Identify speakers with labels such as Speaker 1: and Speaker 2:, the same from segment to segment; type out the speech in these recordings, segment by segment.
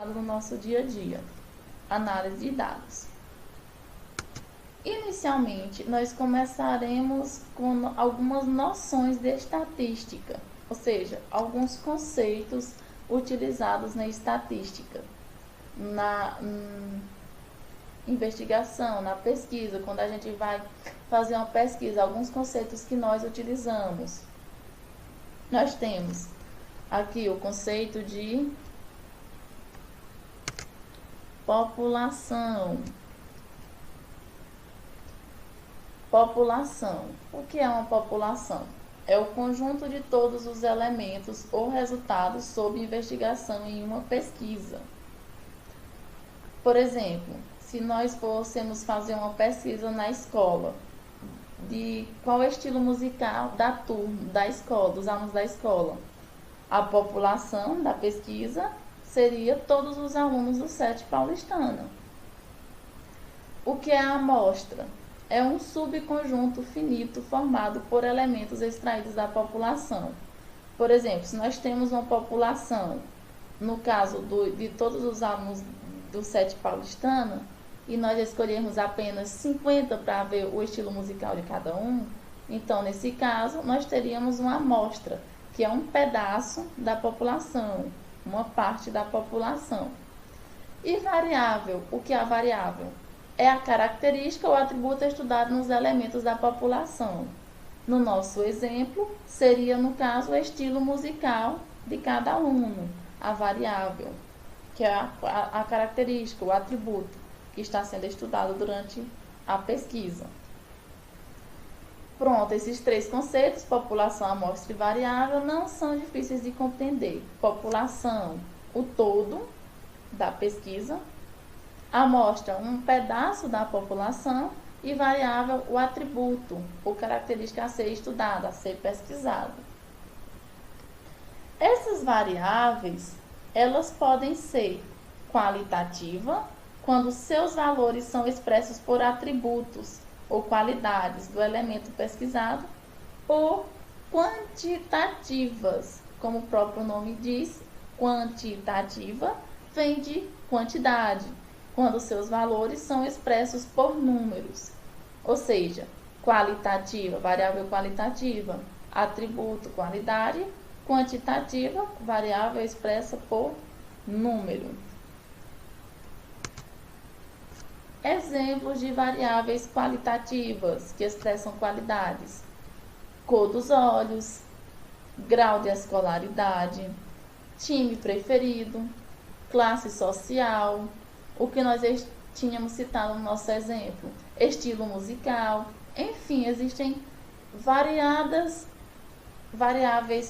Speaker 1: usados no nosso dia a dia. Análise de dados. Inicialmente, nós começaremos com algumas noções de estatística, ou seja, alguns conceitos utilizados na estatística, na investigação, na pesquisa, quando a gente vai fazer uma pesquisa, alguns conceitos que nós utilizamos. Nós temos aqui o conceito de população. População. O que é uma população? É o conjunto de todos os elementos ou resultados sob investigação em uma pesquisa. Por exemplo, se nós fôssemos fazer uma pesquisa na escola, de qual estilo musical da turma, da escola, dos alunos da escola, a população da pesquisa seria todos os alunos do SET paulistano. O que é a amostra? É um subconjunto finito formado por elementos extraídos da população. Por exemplo, se nós temos uma população, no caso de todos os alunos do SET paulistano, e nós escolhermos apenas 50 para ver o estilo musical de cada um, então, nesse caso, nós teríamos uma amostra, que é um pedaço da população, uma parte da população. E variável, o que é a variável? É a característica ou atributo estudado nos elementos da população. No nosso exemplo, seria, no caso, o estilo musical de cada aluno, a variável, que é a característica, o atributo que está sendo estudado durante a pesquisa. Pronto, esses três conceitos, população, amostra e variável, não são difíceis de compreender. População, o todo da pesquisa. Amostra, um pedaço da população. E variável, o atributo, ou característica a ser estudada, a ser pesquisada. Essas variáveis, elas podem ser qualitativa, quando seus valores são expressos por atributos ou qualidades do elemento pesquisado, ou quantitativas, como o próprio nome diz, quantitativa vem de quantidade, quando seus valores são expressos por números, ou seja, qualitativa, variável qualitativa, atributo, qualidade, quantitativa, variável expressa por número. Exemplos de variáveis qualitativas que expressam qualidades: cor dos olhos, grau de escolaridade, time preferido, classe social, o que nós tínhamos citado no nosso exemplo, estilo musical. Enfim, existem variáveis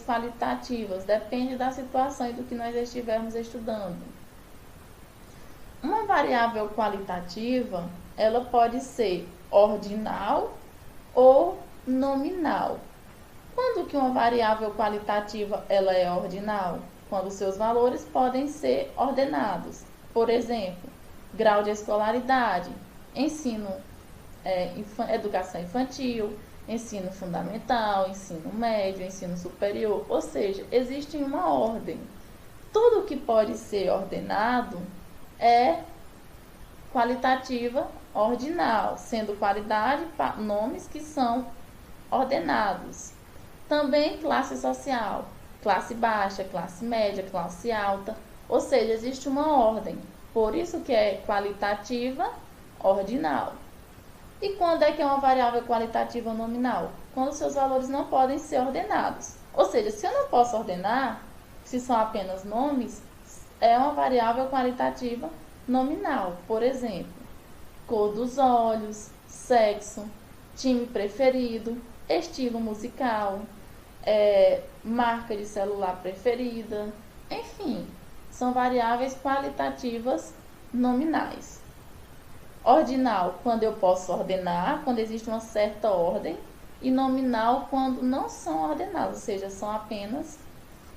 Speaker 1: qualitativas, depende da situação e do que nós estivermos estudando. Uma variável qualitativa, ela pode ser ordinal ou nominal. Quando que uma variável qualitativa ela é ordinal? Quando seus valores podem ser ordenados. Por exemplo, grau de escolaridade, educação infantil, ensino fundamental, ensino médio, ensino superior, ou seja, existe uma ordem. Tudo que pode ser ordenado é qualitativa ordinal, sendo qualidade nomes que são ordenados. Também classe social, classe baixa, classe média, classe alta, ou seja, existe uma ordem. Por isso que é qualitativa ordinal. E quando é que é uma variável qualitativa nominal? Quando seus valores não podem ser ordenados. Ou seja, se eu não posso ordenar, se são apenas nomes, é uma variável qualitativa nominal. Por exemplo, cor dos olhos, sexo, time preferido, estilo musical, marca de celular preferida, enfim, são variáveis qualitativas nominais. Ordinal, quando eu posso ordenar, quando existe uma certa ordem, e nominal, quando não são ordenados, ou seja, são apenas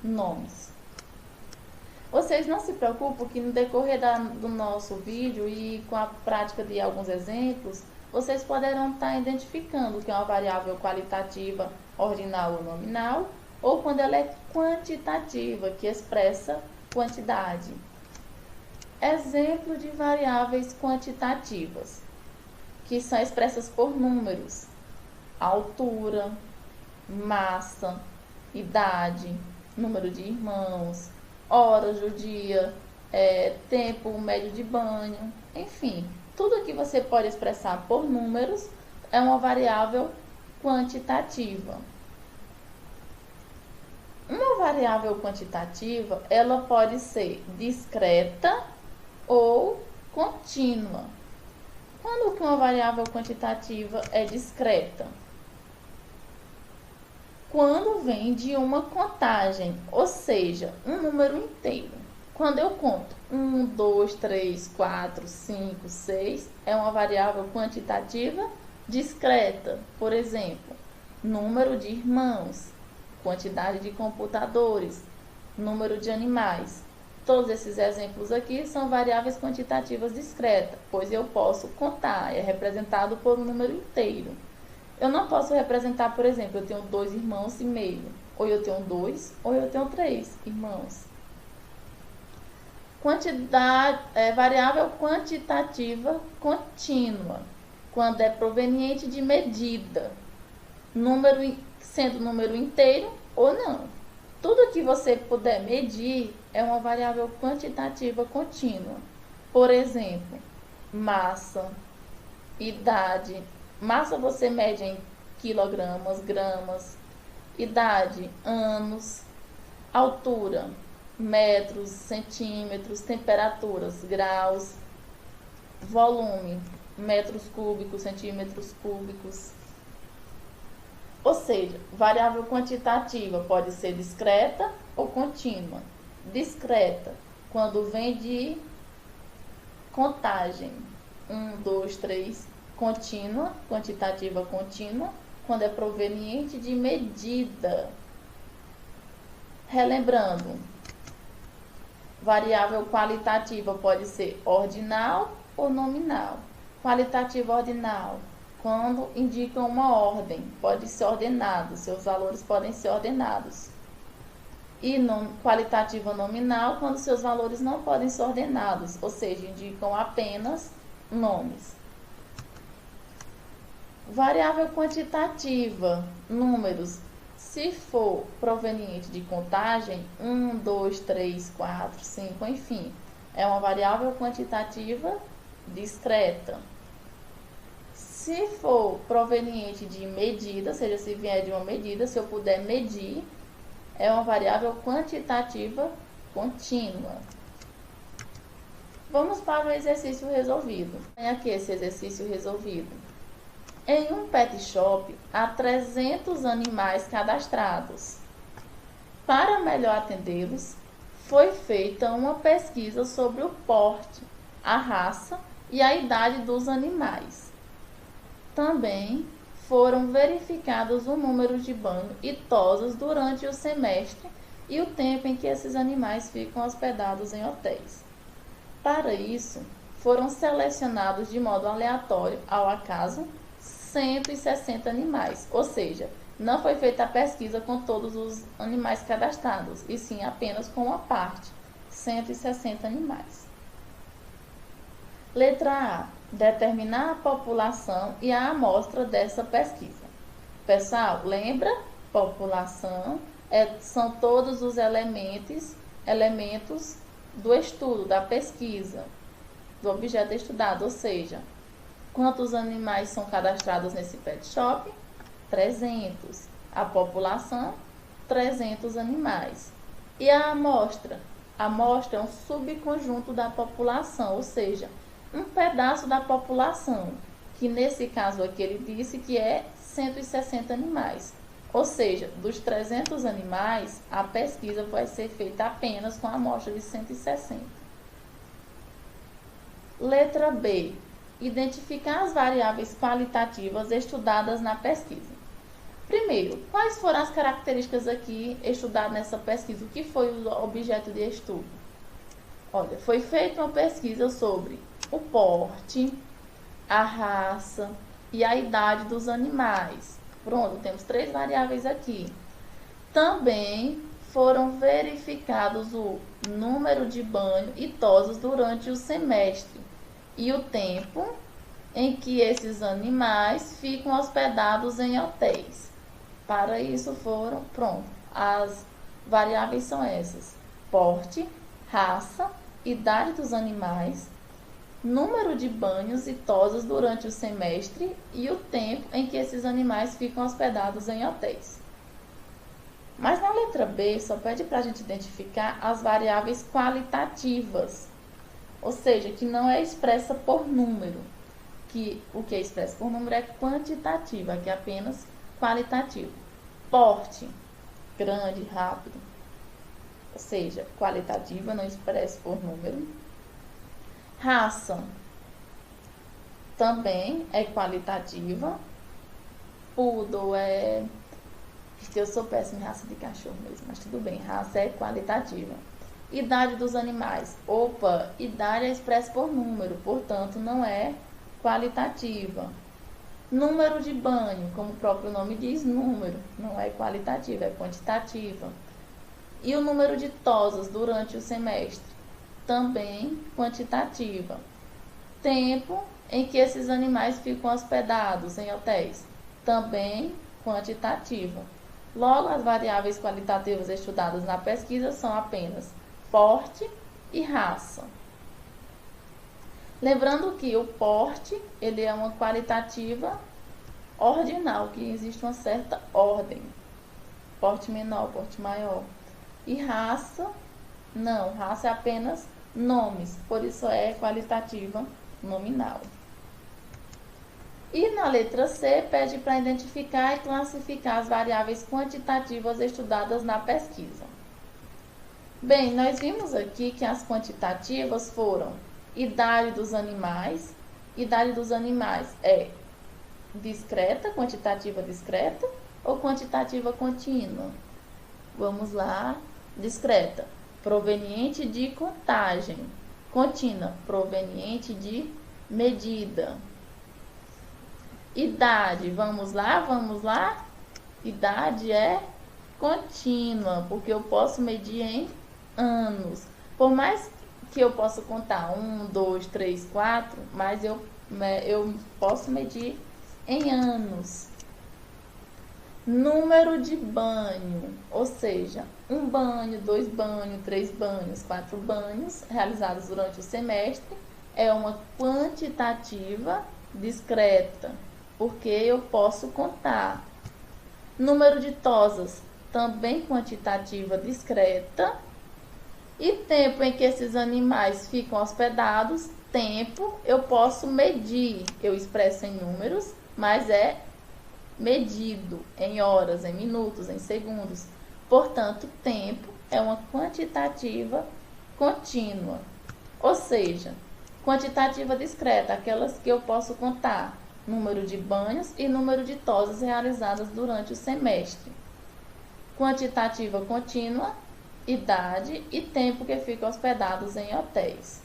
Speaker 1: nomes. Vocês não se preocupem que no decorrer do nosso vídeo e com a prática de alguns exemplos, vocês poderão estar identificando o que é uma variável qualitativa ordinal ou nominal, ou quando ela é quantitativa, que expressa quantidade. Exemplo de variáveis quantitativas, que são expressas por números: altura, massa, idade, número de irmãos, horas do dia, tempo médio de banho, enfim, tudo que você pode expressar por números é uma variável quantitativa. Uma variável quantitativa, ela pode ser discreta ou contínua. Quando que uma variável quantitativa é discreta? Quando vem de uma contagem, ou seja, um número inteiro. Quando eu conto 1, 2, 3, 4, 5, 6, é uma variável quantitativa discreta. Por exemplo, número de irmãos, quantidade de computadores, número de animais. Todos esses exemplos aqui são variáveis quantitativas discretas, pois eu posso contar, é representado por um número inteiro. Eu não posso representar, por exemplo, eu tenho 2 irmãos e meio, ou eu tenho 2, ou eu tenho 3 irmãos. Variável quantitativa contínua, quando é proveniente de medida, sendo número inteiro ou não. Tudo que você puder medir é uma variável quantitativa contínua. Por exemplo, massa, idade. Massa você mede em quilogramas, gramas. Idade, anos. Altura, metros, centímetros. Temperaturas, graus. Volume, metros cúbicos, centímetros cúbicos. Ou seja, variável quantitativa pode ser discreta ou contínua. Discreta, quando vem de contagem. 1, 2, 3, contínua, quantitativa contínua, quando é proveniente de medida. Relembrando, variável qualitativa pode ser ordinal ou nominal. Qualitativa ordinal, quando indicam uma ordem, pode ser ordenado, seus valores podem ser ordenados. E qualitativa nominal, quando seus valores não podem ser ordenados, ou seja, indicam apenas nomes. Variável quantitativa, números, se for proveniente de contagem, 1, 2, 3, 4, 5, enfim, é uma variável quantitativa discreta. Se for proveniente de medida, ou seja, se vier de uma medida, se eu puder medir, é uma variável quantitativa contínua. Vamos para o exercício resolvido. Tem aqui esse exercício resolvido. Em um pet shop, há 300 animais cadastrados. Para melhor atendê-los, foi feita uma pesquisa sobre o porte, a raça e a idade dos animais. Também foram verificados o número de banho e tosas durante o semestre e o tempo em que esses animais ficam hospedados em hotéis. Para isso, foram selecionados de modo aleatório, ao acaso, 160 animais, ou seja, não foi feita a pesquisa com todos os animais cadastrados, e sim apenas com uma parte, 160 animais. Letra A. Determinar a população e a amostra dessa pesquisa. Pessoal, lembra? População são todos os elementos do estudo, da pesquisa, do objeto estudado, ou seja, quantos animais são cadastrados nesse pet shop? 300. A população, 300 animais. E a amostra? A amostra é um subconjunto da população, ou seja, um pedaço da população, que nesse caso aqui ele disse que é 160 animais. Ou seja, dos 300 animais, a pesquisa vai ser feita apenas com a amostra de 160. Letra B. Identificar as variáveis qualitativas estudadas na pesquisa. Primeiro, quais foram as características aqui estudadas nessa pesquisa? O que foi o objeto de estudo? Olha, foi feita uma pesquisa sobre o porte, a raça e a idade dos animais. Pronto, temos 3 variáveis aqui. Também foram verificados o número de banho e tosas durante o semestre e o tempo em que esses animais ficam hospedados em hotéis. Para isso pronto, as variáveis são essas: porte, raça, idade dos animais, número de banhos e tosas durante o semestre e o tempo em que esses animais ficam hospedados em hotéis. Mas na letra B só pede para a gente identificar as variáveis qualitativas, ou seja, que não é expressa por número, que o que é expresso por número é quantitativa, que é apenas qualitativo. Porte, grande, rápido, ou seja, qualitativa, não expresso por número. Raça, também é qualitativa. Poodle é... Eu sou péssima em raça de cachorro mesmo, mas tudo bem, raça é qualitativa. Idade dos animais. Opa, idade é expressa por número, portanto não é qualitativa. Número de banho, como o próprio nome diz, número, não é qualitativa, é quantitativa. E o número de tosas durante o semestre, também quantitativa. Tempo em que esses animais ficam hospedados em hotéis, também quantitativa. Logo, as variáveis qualitativas estudadas na pesquisa são apenas porte e raça. Lembrando que o porte, ele é uma qualitativa ordinal, que existe uma certa ordem. Porte menor, porte maior. E raça, não, raça é apenas nomes, por isso é qualitativa nominal. E na letra C, pede para identificar e classificar as variáveis quantitativas estudadas na pesquisa. Bem, nós vimos aqui que as quantitativas foram idade dos animais. Idade dos animais é discreta, quantitativa discreta ou quantitativa contínua? Vamos lá, discreta, proveniente de contagem. Contínua, proveniente de medida. Idade, vamos lá. Idade é contínua, porque eu posso medir em anos. Por mais que eu possa contar 1, 2, 3, 4, mas eu posso medir em anos. Número de banho, ou seja, 1 banho, 2 banhos, 3 banhos, 4 banhos realizados durante o semestre é uma quantitativa discreta, porque eu posso contar. Número de tosas, também quantitativa discreta. E tempo em que esses animais ficam hospedados, tempo eu posso medir. Eu expresso em números, mas é medido em horas, em minutos, em segundos. Portanto, tempo é uma quantitativa contínua. Ou seja, quantitativa discreta, aquelas que eu posso contar. Número de banhos e número de tosas realizadas durante o semestre. Quantitativa contínua, idade e tempo que ficam hospedados em hotéis.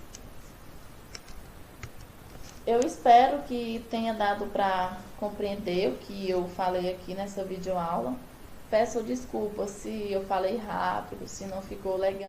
Speaker 1: Eu espero que tenha dado para compreender o que eu falei aqui nessa videoaula. Peço desculpas se eu falei rápido, se não ficou legal.